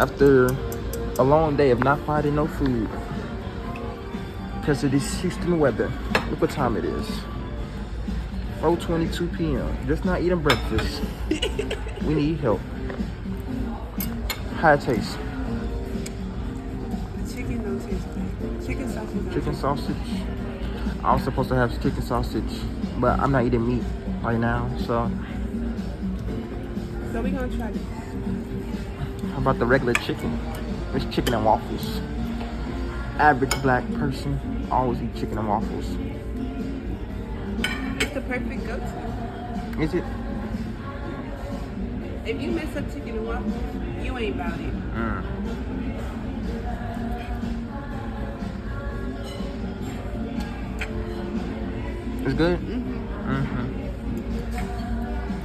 after a long day of not finding no food because of this Houston weather. Look what time it is. 4:22 p.m. Just not eating breakfast. We need help. How it taste? The chicken don't taste good. Chicken sausage. Chicken sausage. I was supposed to have chicken sausage, but I'm not eating meat right now, so. So we gonna try this. How about the regular chicken? It's chicken and waffles. Average black person always eat chicken and waffles. It's the perfect go-to. Is it? If you mess up chicken and waffles, you ain't about it. It's good?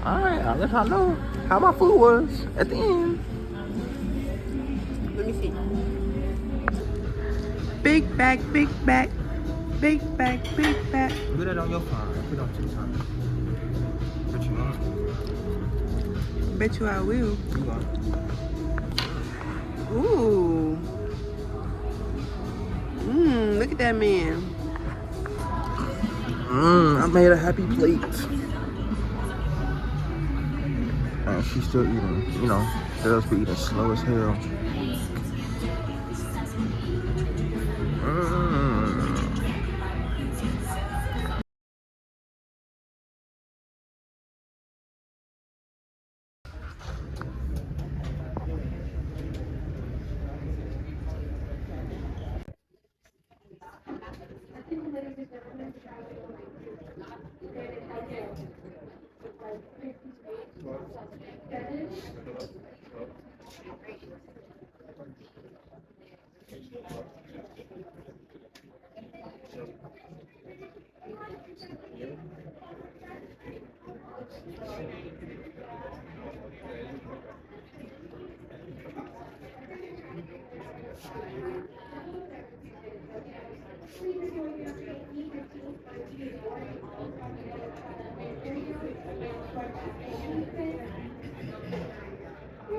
Alright, I'll let y'all know how my food was at the end. Let me see. Big back, big back. Big back, big back. Do that on your phone. Put it on TikTok. Bet you won't. Bet you I will. You won't. Ooh. Look at that man. I made a happy plate. And she's still eating. You know, girls be eating slow as hell.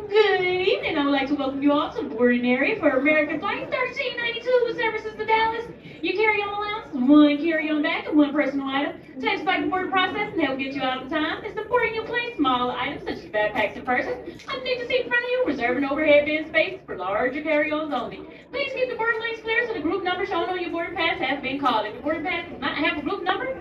Good evening. I would like to welcome you all to the boarding area for American Flight 1392 with services to Dallas. Your carry-on allowance is one carry-on bag and one personal item. Takes back the boarding process and help get you out on time. It's important you place small items such as backpacks and purses underneath the seat in front of you, reserving overhead bin space for larger carry-ons only. Please keep the boarding lanes clear so the group number shown on your boarding pass has been called. If your boarding pass does not have a group number,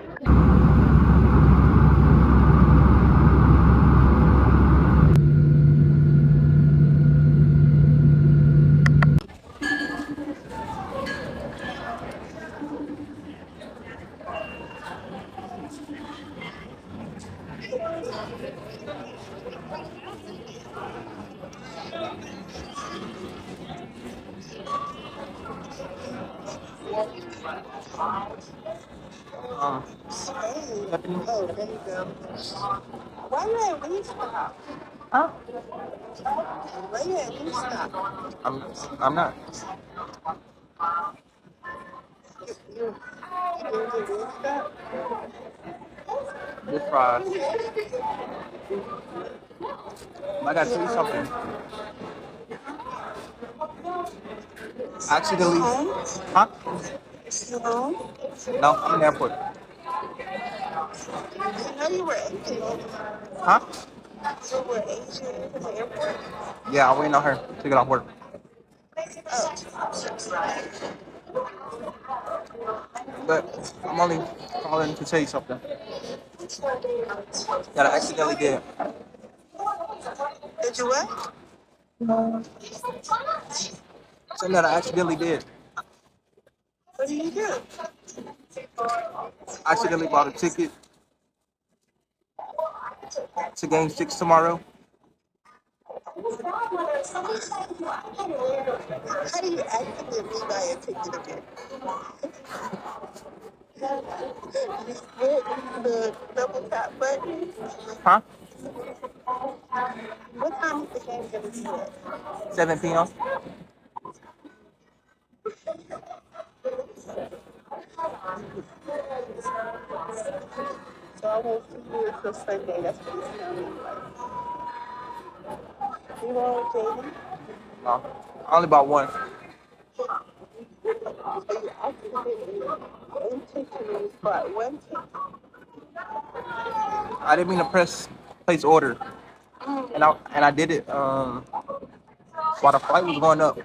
Oh, there you go. Why you at Wingstop? Huh? Why you at Wingstop? I'm not. You going to Wingstop? Just fries. I gotta tell you something. Accidentally. Home? Huh? You home? No, I'm in the airport. I know you were Asian. Huh? You were Asian in the airport? Yeah, I'm waiting on her to get off work. Oh. But I'm only calling to tell you something that I accidentally did. Did you what? Something that I accidentally did. What did you do? I accidentally bought a ticket to Game 6 tomorrow. How do you accidentally buy a ticket again? You hit the double tap button. Huh? What time is the game going to start? 7 p.m. So I won't see you until Sunday. That's what it's sounding like. You know, Jaden? No, I only bought one. So you accidentally intentionally bought one ticket. I didn't mean to press place order, and I did it while the flight was going up.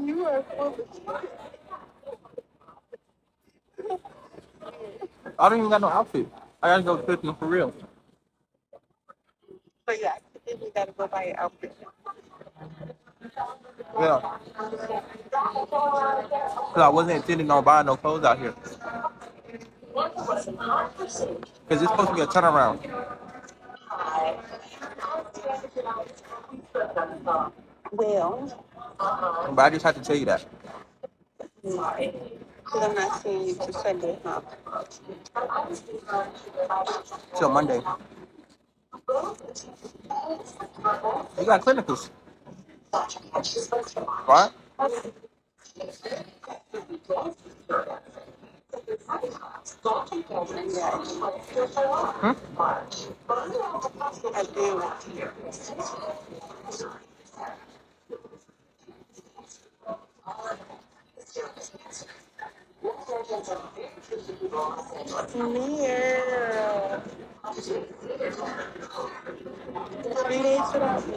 You are full of shit. I don't even got no outfit. I gotta go fishing for real. So you accidentally gotta go buy an outfit. Yeah, cause I wasn't intending on buying no clothes out here. Cause it's supposed to be a turnaround. Well, But I just had to tell you that. because I'm not seeing you till Sunday, huh? Till Monday. You got clinicals, right? Hmm? I do. Near 3 days without me.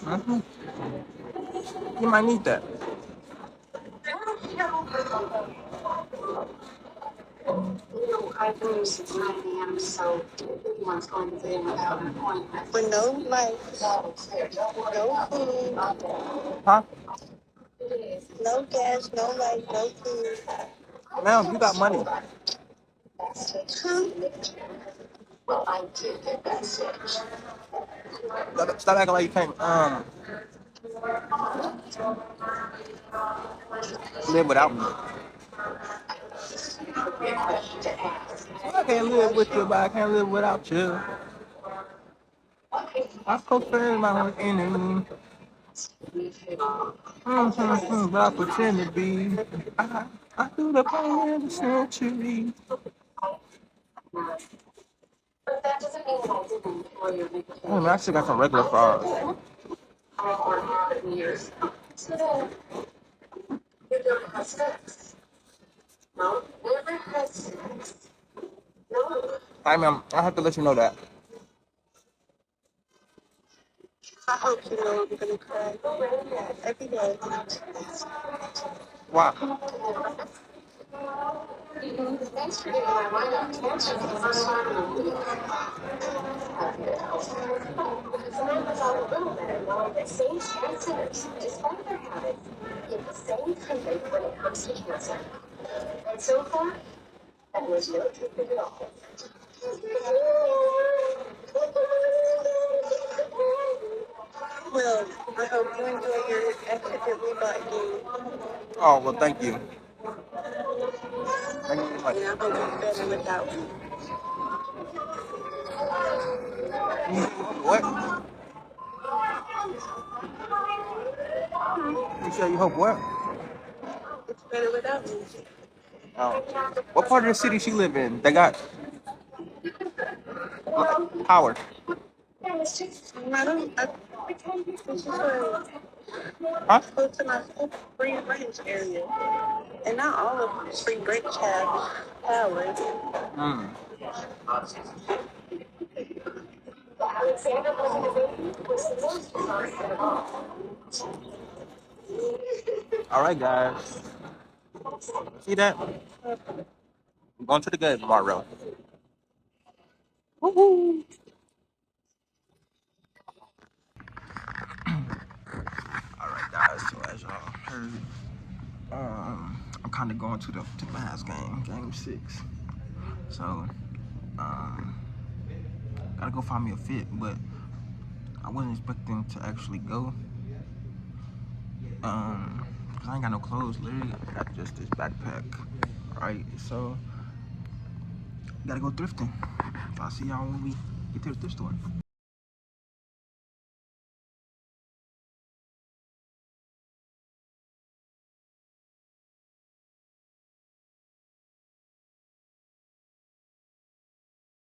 Mm-hmm. You might need that. With no lights, no food, Huh? no gas, no light, no food. Ma'am, you got money. Huh? Stop acting like you can't live without me. I can't live with you, but I can't live without you. I prefer my own enemy. But I pretend to be. I do the pain of the century. Oh, man, I still got some regular fries. I mean, I have to let you know that. I hope you know I'm gonna cry every day. Why? Well, I hope you enjoy your accidentally bought game. Oh, well, thank you. Thank you very much. And I hope it's better without me. What? You say you hope what? It's better without me. What part of the city she live in? They got power. I don't, I it's just like Huh? close to my Spring Branch area. And not all of Spring Branch have power. Mm. All right, guys. See that? I'm going to the game tomorrow. Woohoo! All right, guys. So as y'all heard, I'm kind of going to the last game, game 6. So, gotta go find me a fit, but I wasn't expecting to actually go. Cause I ain't got no clothes. Literally, I got just this backpack. Right, so gotta go thrifting. So I'll see y'all when we get to the thrift store.